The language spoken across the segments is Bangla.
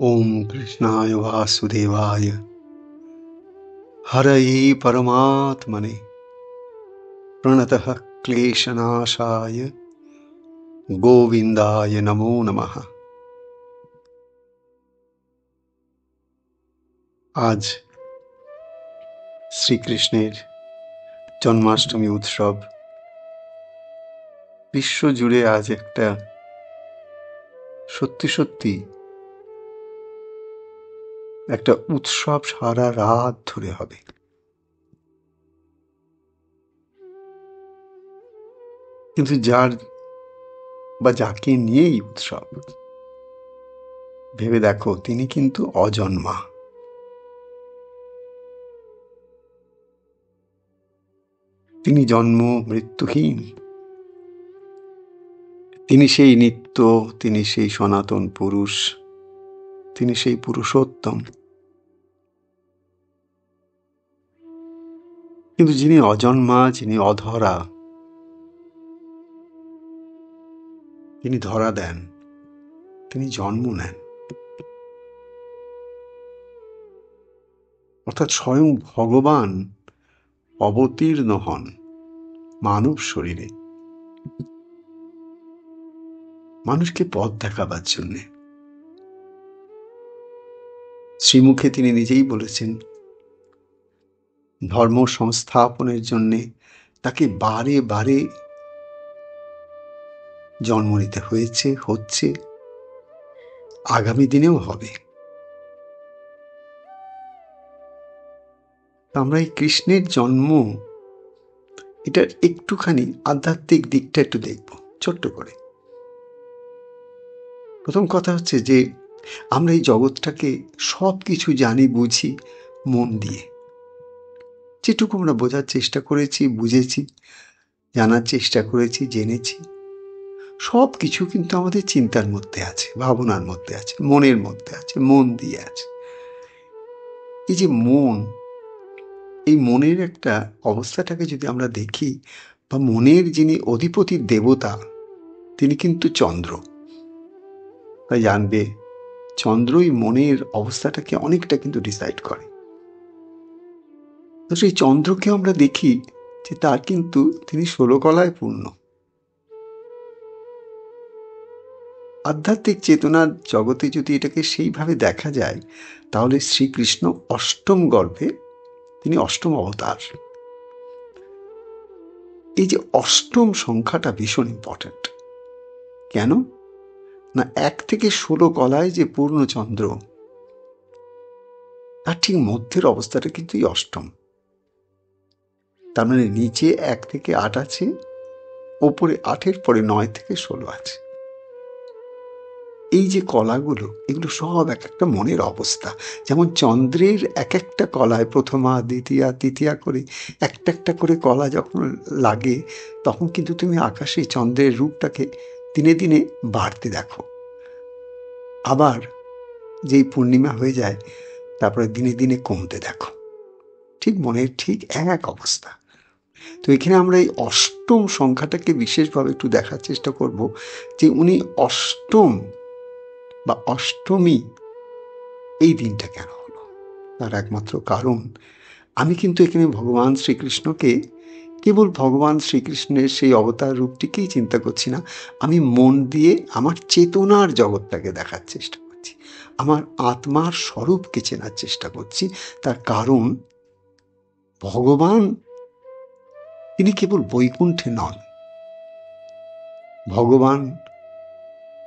ओम कृष्णाय वासुदेवाय हरये परमात्मने प्रणतः क्लेशनाशाय गोविंदाय नमो नमः। आज শ্রীকৃষ্ণের জন্মাষ্টমী উৎসব বিশ্ব জুড়ে আজ একটা সত্যি সত্যি একটা উৎসব সারা রাত ধরে হবে। কিন্তু যার বা যাকে নিয়েই উৎসব, ভেবে দেখো তিনি কিন্তু অজন্মা। তিনি জন্ম মৃত্যুহীন। তিনি সেই নিত্য, তিনি সেই সনাতন পুরুষ, তিনি সেই পুরুষোত্তম। কিন্তু যিনি অজন্মা, যিনি অধরা, তিনি ধরা দেন, তিনি জন্ম নেন, অর্থাৎ স্বয়ং ভগবান অবতীর্ণ হন মানব শরীরে মানুষকে পথ দেখাবার জন্যে। শ্রীমুখে তিনি নিজেই বলেছেন, ধর্ম সংস্থাপনের জন্যে তাকে বারে বারে জন্ম নিতে হয়েছে, হচ্ছে, আগামী দিনেও হবে। আমরা এই কৃষ্ণের জন্ম, এটার একটুখানি আধ্যাত্মিক দিকটা একটু দেখব ছোট্ট করে। প্রথম কথা হচ্ছে যে আমরা এই জগৎটাকে সব কিছু জানি, বুঝি মন দিয়ে। যেটুকু আমরা বোঝার চেষ্টা করেছি, বুঝেছি, জানার চেষ্টা করেছি, জেনেছি, সব কিছু কিন্তু আমাদের চিন্তার মধ্যে আছে, ভাবনার মধ্যে আছে, মনের মধ্যে আছে, মন দিয়ে আছে। এই যে মন, এই মনের একটা অবস্থাটাকে যদি আমরা দেখি, বা মনের যিনি অধিপতির দেবতা, তিনি কিন্তু চন্দ্র। তাই জানবে চন্দ্রই মনের অবস্থাটাকে অনেকটা কিন্তু ডিসাইড করে। তো সেই চন্দ্রকে আমরা দেখি যে তার কিন্তু তিনি 16 কলায় পূর্ণ। আধ্যাত্মিক চেতনার জগতে যদি এটাকে সেইভাবে দেখা যায়, তাহলে শ্রীকৃষ্ণ অষ্টম গর্ভে, তিনি অষ্টম অবতার। এই যে অষ্টম সংখ্যাটা ভীষণ ইম্পর্ট্যান্ট। কেন না, 1 থেকে 16 কলায় যে পূর্ণচন্দ্র, তার ঠিক মধ্যের অবস্থাটা কিন্তু এই অষ্টম। তার মানে নিচে 1 থেকে 8 আছে, ওপরে 8-এর পরে 9 থেকে 16 আছে। এই যে কলাগুলো, এগুলো সব এক একটা মনের অবস্থা। যেমন চন্দ্রের এক একটা কলায় প্রথমা, দ্বিতীয়া, তৃতীয়া করে একটা একটা করে কলা যখন লাগে, তখন কিন্তু তুমি আকাশে চন্দ্রের রূপটাকে দিনে দিনে বাড়তে দেখো। আবার যেই পূর্ণিমা হয়ে যায়, তারপরে দিনে দিনে কমতে দেখো। ঠিক মনের ঠিক এক অবস্থা। তো এখানে আমরা এই অষ্টম সংখ্যাটাকে বিশেষভাবে একটু দেখার চেষ্টা করব, যে উনি অষ্টম বা অষ্টমী এই দিনটা কেন হলো। তার একমাত্র কারণ, আমি কিন্তু এখানে ভগবান শ্রীকৃষ্ণকে, কেবল ভগবান শ্রীকৃষ্ণের সেই অবতার রূপটিকেই চিন্তা করছি না, আমি মন দিয়ে আমার চেতনার জগৎটাকে দেখার চেষ্টা করছি, আমার আত্মার স্বরূপকে চেনার চেষ্টা করছি। তার কারণ, ভগবান তিনি কেবল বৈকুণ্ঠে নন, ভগবান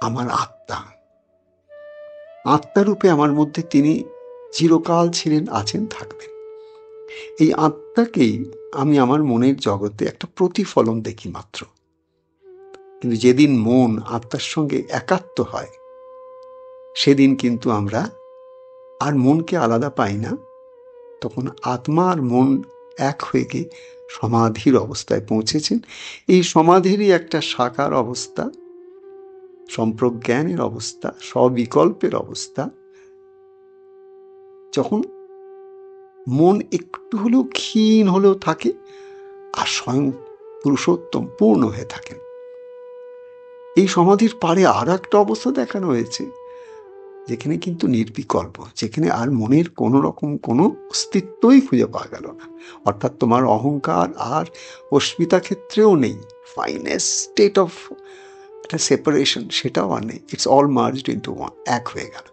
আমার আত্মা। আত্মারূপে আমার মধ্যে তিনি চিরকাল ছিলেন, আছেন, থাকবেন। এই আত্মাকেই আমি আমার মনের জগতে একটা প্রতিফলন দেখি মাত্র। কিন্তু যেদিন মন আত্মার সঙ্গে একাত্ম হয়, সেদিন কিন্তু আমরা আর মনকে আলাদা পাই না। তখন আত্মা আর মন এক হয়ে গিয়ে সমাধির অবস্থায় পৌঁছেছেন। এই সমাধিরই একটা সাকার অবস্থা, সম্প্রজ্ঞানের অবস্থা, স্ববিকল্পের অবস্থা, যখন মন একটু হলেও ক্ষীণ হলেও থাকে, আর স্বয়ং পুরুষোত্তম পূর্ণ হয়ে থাকেন। এই সমাধির পারে আর একটা অবস্থা দেখানো হয়েছে, যেখানে কিন্তু নির্বিকল্প, যেখানে আর মনের কোনো রকম কোনো অস্তিত্বই খুঁজে পাওয়া গেল না। অর্থাৎ তোমার অহংকার আর অস্মিতা ক্ষেত্রেও নেই। ফাইনেস্ট স্টেট অফ একটা সেপারেশন, সেটাও আর নেই। It's all merged into one, এক হয়ে গেল।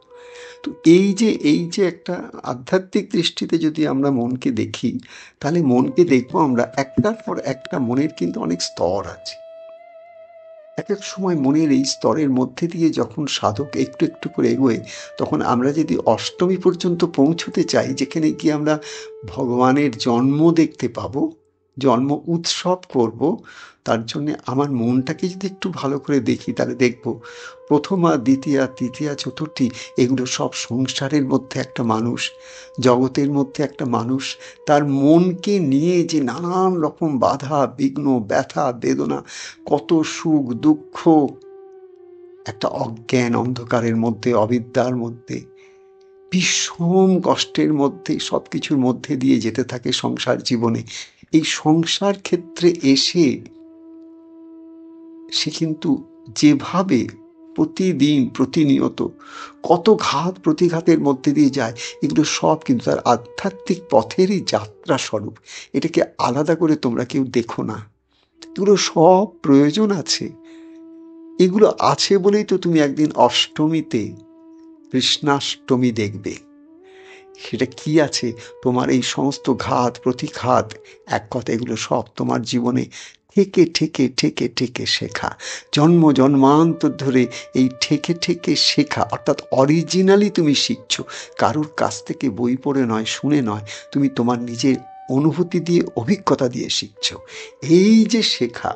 তো এই যে একটা আধ্যাত্মিক দৃষ্টিতে যদি আমরা মনকে দেখি, তাহলে মনকে দেখবো আমরা একটার পর একটা মনের কিন্তু অনেক স্তর আছে। এক এক সময় মনের এই স্তরের মধ্যে দিয়ে যখন সাধক একটু একটু করে এগোয়, তখন আমরা যদি অষ্টমী পর্যন্ত পৌঁছতে চাই, যেখানে গিয়ে আমরা ভগবানের জন্ম দেখতে পাবো, জন্ম উৎসব করব, তার জন্যে আমার মনটাকে যদি একটু ভালো করে দেখি, তাহলে দেখব প্রথমা, দ্বিতীয়া, তৃতীয়া, চতুর্থী, এগুলো সব সংসারের মধ্যে একটা মানুষ, জগতের মধ্যে একটা মানুষ, তার মনকে নিয়ে যে নানান রকম বাধা, বিঘ্ন, ব্যথা, বেদনা, কত সুখ দুঃখ, একটা অজ্ঞান অন্ধকারের মধ্যে, অবিদ্যার মধ্যে, ভীষণ কষ্টের মধ্যে, সব কিছুর মধ্যে দিয়ে যেতে থাকে সংসার জীবনে। এই সংসার ক্ষেত্রে এসে সে কিন্তু যেভাবে প্রতিদিন প্রতিনিয়ত কত ঘাত প্রতিঘাতের মধ্যে দিয়ে যায়, এগুলো সব কিন্তু তার আধ্যাত্মিক পথেরই যাত্রা স্বরূপ। এটাকে আলাদা করে তোমরা কেউ দেখো না, এগুলো সব প্রয়োজন আছে। এগুলো আছে বলেই তো তুমি একদিন অষ্টমীতে কৃষ্ণাষ্টমী দেখবে। সেটা কি আছে? তোমার এই সমস্ত ঘাত প্রতিঘাত, এক কথা এগুলো সব তোমার জীবনে ঠেকে ঠেকে ঠেকে ঠেকে শেখা, জন্ম জন্মান্তর ধরে এই ঠেকে ঠেকে শেখা, অর্থাৎ অরিজিনালি তুমি শিখছো, কারোর কাছ থেকে বই পড়ে নয়, শুনে নয়, তুমি তোমার নিজের অনুভূতি দিয়ে, অভিজ্ঞতা দিয়ে শিখছো। এই যে শেখা,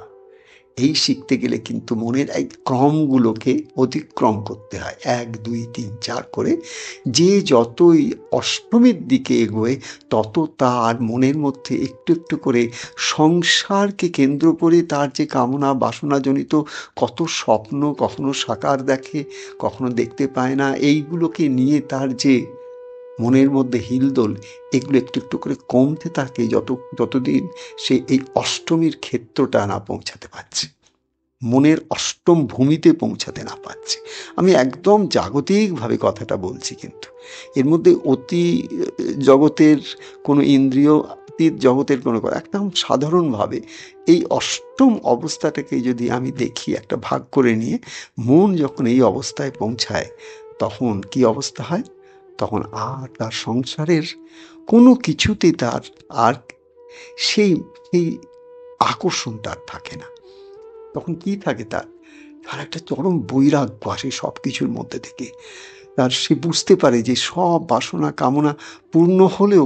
এই শিখতে গেলে কিন্তু মনের এই ক্রমগুলোকে অতিক্রম করতে হয়, 1 2 3 4 করে। যে যতই অষ্টমীর দিকে এগোয়, তত তার মনের মধ্যে একটু একটু করে সংসারকে কেন্দ্র করে তার যে কামনা বাসনাজনিত কত স্বপ্ন, কখনো সাকার দেখে, কখনো দেখতে পায় না, এইগুলোকে নিয়ে তার যে মনের মধ্যে হিলদোল, এগুলো একটু একটু করে কমতে থাকে যতদিন সে এই অষ্টমীর ক্ষেত্রটা না পৌঁছাতে পারছে, মনের অষ্টম ভূমিতে পৌঁছাতে না পারছে। আমি একদম জাগতিকভাবে কথাটা বলছি, কিন্তু এর মধ্যে অতি জগতের কোনো ইন্দ্রিয়, অতীত জগতের কোনো কথা, একদম সাধারণভাবে এই অষ্টম অবস্থাটাকে যদি আমি দেখি একটা ভাগ করে নিয়ে, মন যখন এই অবস্থায় পৌঁছায়, তখন কি অবস্থা হয়? তখন আর তার সংসারের কোনো কিছুতে তার আর সেই সেই আকর্ষণটা আর থাকে না। তখন কি থাকে? তার একটা চরম বৈরাগ্য আসে সব কিছুর মধ্যে থেকে। সে বুঝতে পারে যে সব বাসনা কামনা পূর্ণ হলেও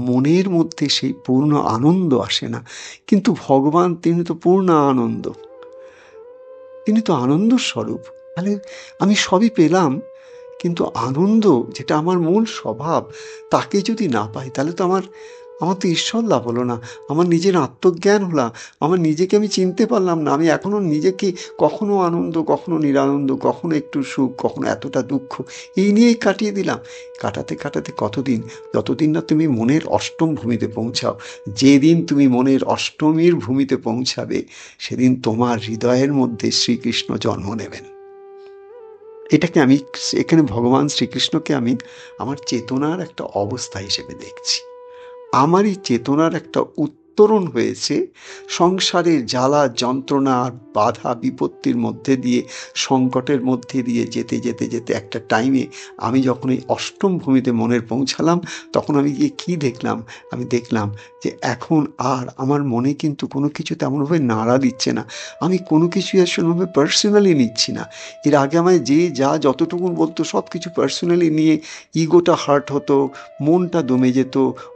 মনের মধ্যে সেই পূর্ণ আনন্দ আসে না। কিন্তু ভগবান, তিনি তো পূর্ণ আনন্দ, তিনি তো আনন্দ স্বরূপ। তাহলে আমি সবই পেলাম, কিন্তু আনন্দ যেটা আমার মূল স্বভাব, তাকে যদি না পাই, তাহলে তো আমার তো ঈশ্বর লাভ হলো না, আমার নিজের আত্মজ্ঞান হলো, আমার নিজেকে আমি চিনতে পারলাম না। আমি এখনো নিজেকে কখনো আনন্দ, কখনো নিরানন্দ, কখনো একটু সুখ, কখনো এতটা দুঃখ, এই নিয়েই কাটিয়ে দিলাম। কাটাতে কাটাতে কতদিন? যতদিন না তুমি মনের অষ্টম ভূমিতে পৌঁছাও। যেদিন তুমি মনের অষ্টমীর ভূমিতে পৌঁছাবে, সেদিন তোমার হৃদয়ের মধ্যে শ্রীকৃষ্ণ জন্ম নেবেন। এটাকে আমি, এখানে ভগবান শ্রীকৃষ্ণকে আমি আমার চেতনার একটা অবস্থা হিসেবে দেখছি। আমার এই চেতনার একটা উত্তরণ হয়েছে সংসারের জ্বালা যন্ত্রণা বাধা বিপত্তির মধ্যে দিয়ে, সংকটের মধ্যে দিয়ে যেতে যেতে যেতে একটা টাইমে আমি যখন এই অষ্টম ভূমিতে মনের পৌঁছালাম, তখন আমি গিয়ে কী দেখলাম? আমি দেখলাম যে এখন আর আমার মনে কিন্তু কোনো কিছু তেমনভাবে নাড়া দিচ্ছে না, আমি কোনো কিছু আসলে পার্সোনালি নিচ্ছি না। এর আগে আমায় যে যা যতটুকু বলতো সব কিছু পার্সোনালি নিয়ে ইগোটা হার্ট হতো, মনটা দমে যেত,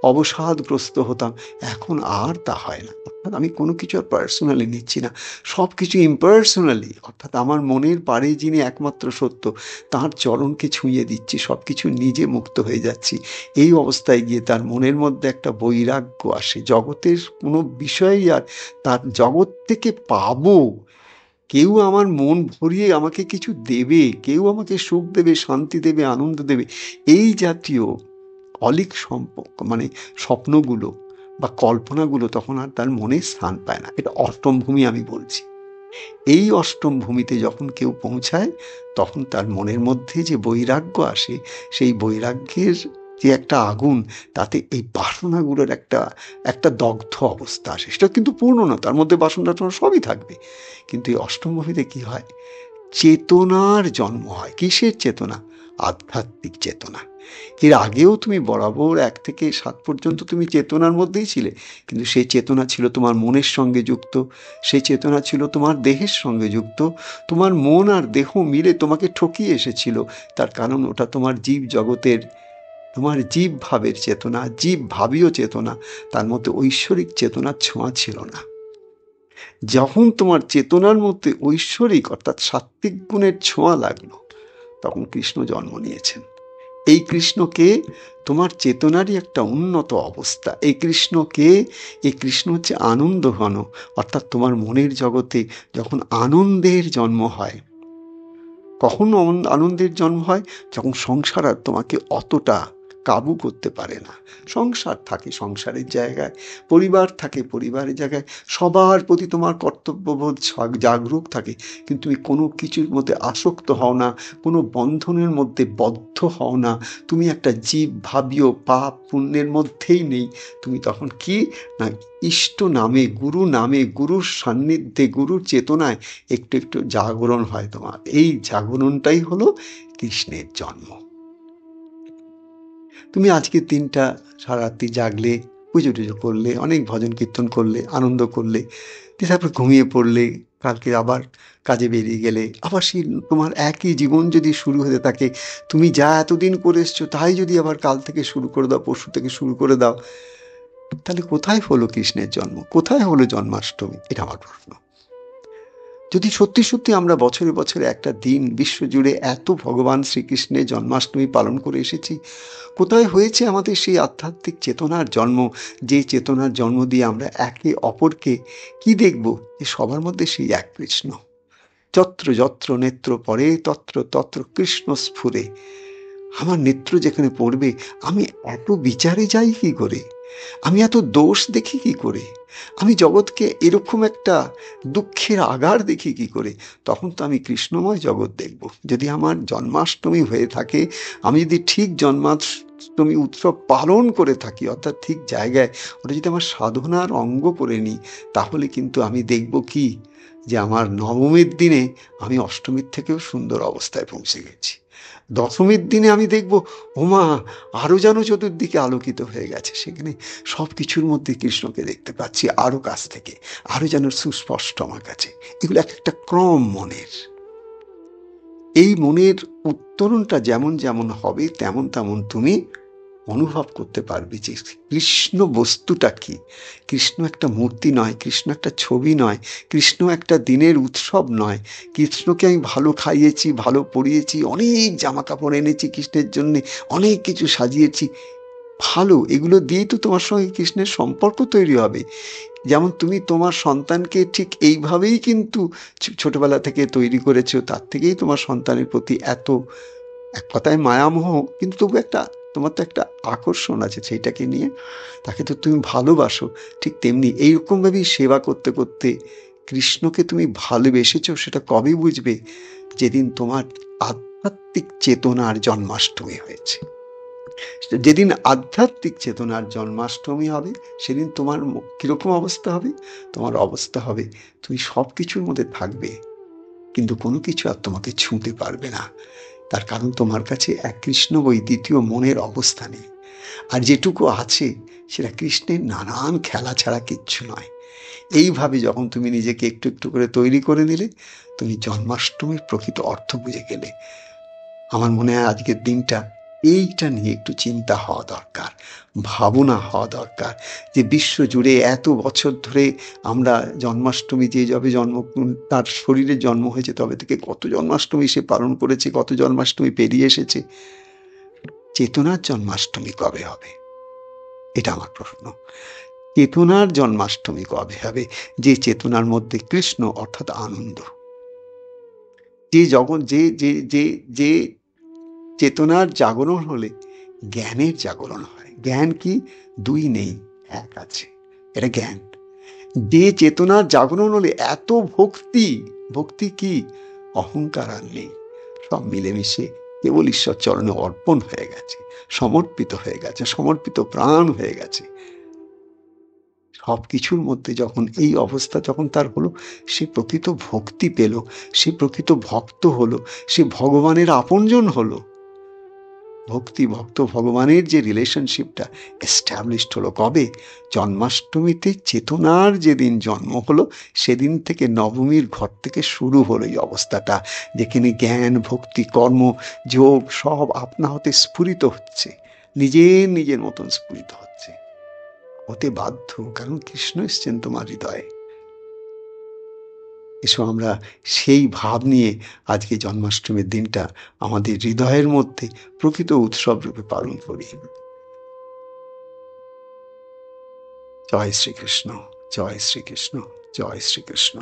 অবসাদগ্রস্ত হতাম। এখন আর তা হয় না। অর্থাৎ আমি কোনো কিছু আর পার্সোনালি নিচ্ছি না, সব কিছু ইম্পার্সোনালি, অর্থাৎ আমার মনের পারে যিনি একমাত্র সত্য, তাঁর চরণকে ছুঁয়ে দিচ্ছি, সব কিছু নিজে মুক্ত হয়ে যাচ্ছি। এই অবস্থায় গিয়ে তার মনের মধ্যে একটা বৈরাগ্য আসে, জগতের কোনো বিষয়ই আর তার জগৎ থেকে পাবো, কেউ আমার মন ভরিয়ে আমাকে কিছু দেবে, কেউ আমাকে সুখ দেবে, শান্তি দেবে, আনন্দ দেবে, এই জাতীয় অলীক সম্পর্ক মানে স্বপ্নগুলো বা কল্পনাগুলো তখন আর তার মনে স্থান পায় না। এটা অষ্টম ভূমি আমি বলছি। এই অষ্টম ভূমিতে যখন কেউ পৌঁছায় তখন তার মনের মধ্যে যে বৈরাগ্য আসে, সেই বৈরাগ্যের যে একটা আগুন, তাতে এই বাসনাগুলোর একটা একটা দগ্ধ অবস্থা আসে। সেটা কিন্তু পূর্ণ না, তার মধ্যে বাসনা টাসনা সবই থাকবে, কিন্তু এই অষ্টম ভূমিতে কি হয়? চেতনার জন্ম হয়। কিসের চেতনা? আধ্যাত্মিক চেতনা। এর আগেও তুমি বরাবর 1 থেকে 7 পর্যন্ত তুমি চেতনার মধ্যেই ছিলে, কিন্তু সেই চেতনা ছিল তোমার মনের সঙ্গে যুক্ত, সেই চেতনা ছিল তোমার দেহের সঙ্গে যুক্ত। তোমার মন আর দেহ মিলে তোমাকে ঠকিয়ে এসেছিল, তার কারণ ওটা তোমার জীব জগতের, তোমার জীব ভাবের চেতনা, জীব ভাবীয় চেতনা, তার মধ্যে ঐশ্বরিক চেতনার ছোঁয়া ছিল না। যখন তোমার চেতনার মধ্যে ঐশ্বরিক অর্থাৎ সাত্ত্বিক গুণের ছোঁয়া লাগলো, তখন কৃষ্ণ জন্ম নিয়েছেন। এই কৃষ্ণকে, তোমার চেতনারই একটা উন্নত অবস্থা। এই কৃষ্ণকে, এই কৃষ্ণ হচ্ছে আনন্দ ঘন, অর্থাৎ তোমার মনের জগতে যখন আনন্দের জন্ম হয়। কখন আনন্দের জন্ম হয়? যখন সংসার আর তোমাকে অতটা কাবু করতে পারে না। সংসার থাকে সংসারের জায়গায়, পরিবার থাকে পরিবারের জায়গায়, সবার প্রতি তোমার কর্তব্যবোধ জাগরুক থাকে, কিন্তু তুমি কোনো কিছুর মধ্যে আসক্ত হও না, কোনো বন্ধনের মধ্যে বদ্ধ হও না। তুমি একটা জীব ভাবীয় পাপ পুণ্যের মধ্যেই নেই। তুমি তখন কি না, ইষ্ট নামে, গুরুর সান্নিধ্যে, গুরুর চেতনায় একটু একটু জাগরণ হয় তোমার। এই জাগরণটাই হলো কৃষ্ণের জন্ম। তুমি আজকের দিনটা সারারাত্রি জাগলে, পুজো টুজো করলে, অনেক ভজন কীর্তন করলে, আনন্দ করলে, তারপর ঘুমিয়ে পড়লে, কালকে আবার কাজে বেরিয়ে গেলে, আবার সেই তোমার একই জীবন যদি শুরু হতে থাকে, তুমি যা এতদিন করে এসছো তাই যদি আবার কাল থেকে শুরু করে দাও, পরশু থেকে শুরু করে দাও, তাহলে কোথায় হলো কৃষ্ণের জন্ম? কোথায় হলো জন্মাষ্টমী? এটা আমার প্রশ্ন। যদি সত্যি সত্যি আমরা বছরে বছরে একটা দিন বিশ্বজুড়ে এত ভগবান শ্রীকৃষ্ণের জন্মাষ্টমী পালন করে এসেছি, কোথায় হয়েছে আমাদের সেই আধ্যাত্মিক চেতনার জন্ম, যে চেতনার জন্ম দিয়ে আমরা একে অপরকে কি দেখব? যে সবার মধ্যে সেই এক কৃষ্ণ। যত্র যত্র নেত্র পড়ে তত্র তত্র কৃষ্ণ স্ফুরে। আমার নেত্র যেখানে পড়বে, আমি এত বিচারে যাই কি করে? আমি এত দোষ দেখি কি করে? আমি জগৎকে এরকম একটা দুঃখের আগার দেখি কি করে? তখন তো আমি কৃষ্ণময় জগৎ দেখব। যদি আমার জন্মাষ্টমী হয়ে থাকে, আমি যদি ঠিক জন্মাষ্টমী উৎসব পালন করে থাকি, অর্থাৎ ঠিক জায়গায় ওটা যদি আমার সাধনার অঙ্গ করে নিই, তাহলে কিন্তু আমি দেখব কি, যে আমার নবমীর দিনে আমি অষ্টমীর থেকেও সুন্দর অবস্থায় পৌঁছে গেছি। দশমীর দিনে আমি দেখব, ওমা, আরও যেন চতুর্দিকে আলোকিত হয়ে গেছে, সেখানে সব কিছুর মধ্যে কৃষ্ণকে দেখতে পাচ্ছি আরও কাছ থেকে, আরও যেন সুস্পষ্ট আমার কাছে। এগুলো একটা ক্রম মনের। এই মনের উত্তরণটা যেমন যেমন হবে, তেমন তেমন তুমি অনুভব করতে পারবে যে কৃষ্ণ বস্তুটা কি। কৃষ্ণ একটা মূর্তি নয়, কৃষ্ণ একটা ছবি নয়, কৃষ্ণ একটা দিনের উৎসব নয়। কৃষ্ণকে আমি ভালো খাইয়েছি, ভালো পরিয়েছি, অনেক জামা কাপড় এনেছি কৃষ্ণের জন্যে, অনেক কিছু সাজিয়েছি, ভালো, এগুলো দিয়েই তো তোমার সঙ্গে কৃষ্ণের সম্পর্ক তৈরি হবে। যেমন তুমি তোমার সন্তানকে ঠিক এইভাবেই কিন্তু ছোটবেলা থেকে তৈরি করেছো, তার থেকেই তোমার সন্তানের প্রতি এত, এক কথায় মায়ামোহ, কিন্তু তবু একটা, তোমার তো একটা আকর্ষণ আছে সেইটাকে নিয়ে, তাকে তো তুমি ভালোবাসো। ঠিক তেমনি এইরকমভাবেই সেবা করতে করতে কৃষ্ণকে তুমি ভালোবেসেছো, সেটা কবে বুঝবে? যেদিন তোমার আধ্যাত্মিক চেতনার জন্মাষ্টমী হয়েছে। যেদিন আধ্যাত্মিক চেতনার জন্মাষ্টমী হবে, সেদিন তোমার কীরকম অবস্থা হবে? তোমার অবস্থা হবে, তুমি সব কিছুর মধ্যে থাকবে, কিন্তু কোনো কিছু আর তোমাকে ছুঁতে পারবে না। তার কারণ তোমার কাছে এক কৃষ্ণ বই দ্বিতীয় মনের অবস্থা নেই। আর যেটুকু আছে সেটা কৃষ্ণের নানান খেলা ছাড়া কিচ্ছু নয়। এইভাবে যখন তুমি নিজেকে একটু একটু করে তৈরি করে নিলে, তুমি জন্মাষ্টমীর প্রকৃত অর্থ বুঝে গেলে। আমার মনে হয় আজকের দিনটা এইটা নিয়ে একটু চিন্তা হওয়া দরকার, ভাবনা হওয়া দরকার, যে বিশ্ব জুড়ে এত বছর ধরে আমরা জন্মাষ্টমী, যে যবে জন্ম, তার শরীরে জন্ম হয়েছে তবে থেকে কত জন্মাষ্টমী সে পালন করেছে, কত জন্মাষ্টমী পেরিয়ে এসেছে। চেতনার জন্মাষ্টমী কবে হবে? এটা আমার প্রশ্ন। চেতনার জন্মাষ্টমী কবে হবে? যে চেতনার মধ্যে কৃষ্ণ অর্থাৎ আনন্দ, যে জগৎ, যে যে যে যে চেতনার জাগরণ হলে জ্ঞানের জাগরণ হয়। জ্ঞান কি? দুই নেই, এক আছে, এটা জ্ঞান। যে চেতনার জাগরণ হলে এত ভক্তি, ভক্তি কি, অহংকার আর নেই, সব মিলেমিশে কেবল ঈশ্বর চরণে অর্পণ হয়ে গেছে, সমর্পিত হয়ে গেছে, সমর্পিত প্রাণ হয়ে গেছে। সব কিছুর মধ্যে যখন এই অবস্থা যখন তার হলো, সে প্রকৃত ভক্তি পেল, সে প্রকৃত ভক্ত হলো, সে ভগবানের আপনজন হলো। ভক্তি ভক্ত ভগবানের যে রিলেশনশিপটা এস্টাবলিশড হলো কবে, জন্মাষ্টমীতে চেতনার যেদিন জন্ম হলো সেদিন থেকে নবমীর ঘর থেকে শুরু হলো এই অবস্থাটা, যেখানে জ্ঞান ভক্তি কর্ম যোগ সব আপনা হতে স্ফুরিত হচ্ছে, নিজের নিজের মতন স্ফুরিত হচ্ছে, হতে বাধ্য, কারণ কৃষ্ণ এসছেন তোমার হৃদয়ে। এসো আমরা সেই ভাব নিয়ে আজকে জন্মাষ্টমীর দিনটা আমাদের হৃদয়ের মধ্যে প্রকৃত উৎসব রূপে পালন করি। জয় শ্রীকৃষ্ণ, জয় শ্রীকৃষ্ণ, জয় শ্রীকৃষ্ণ।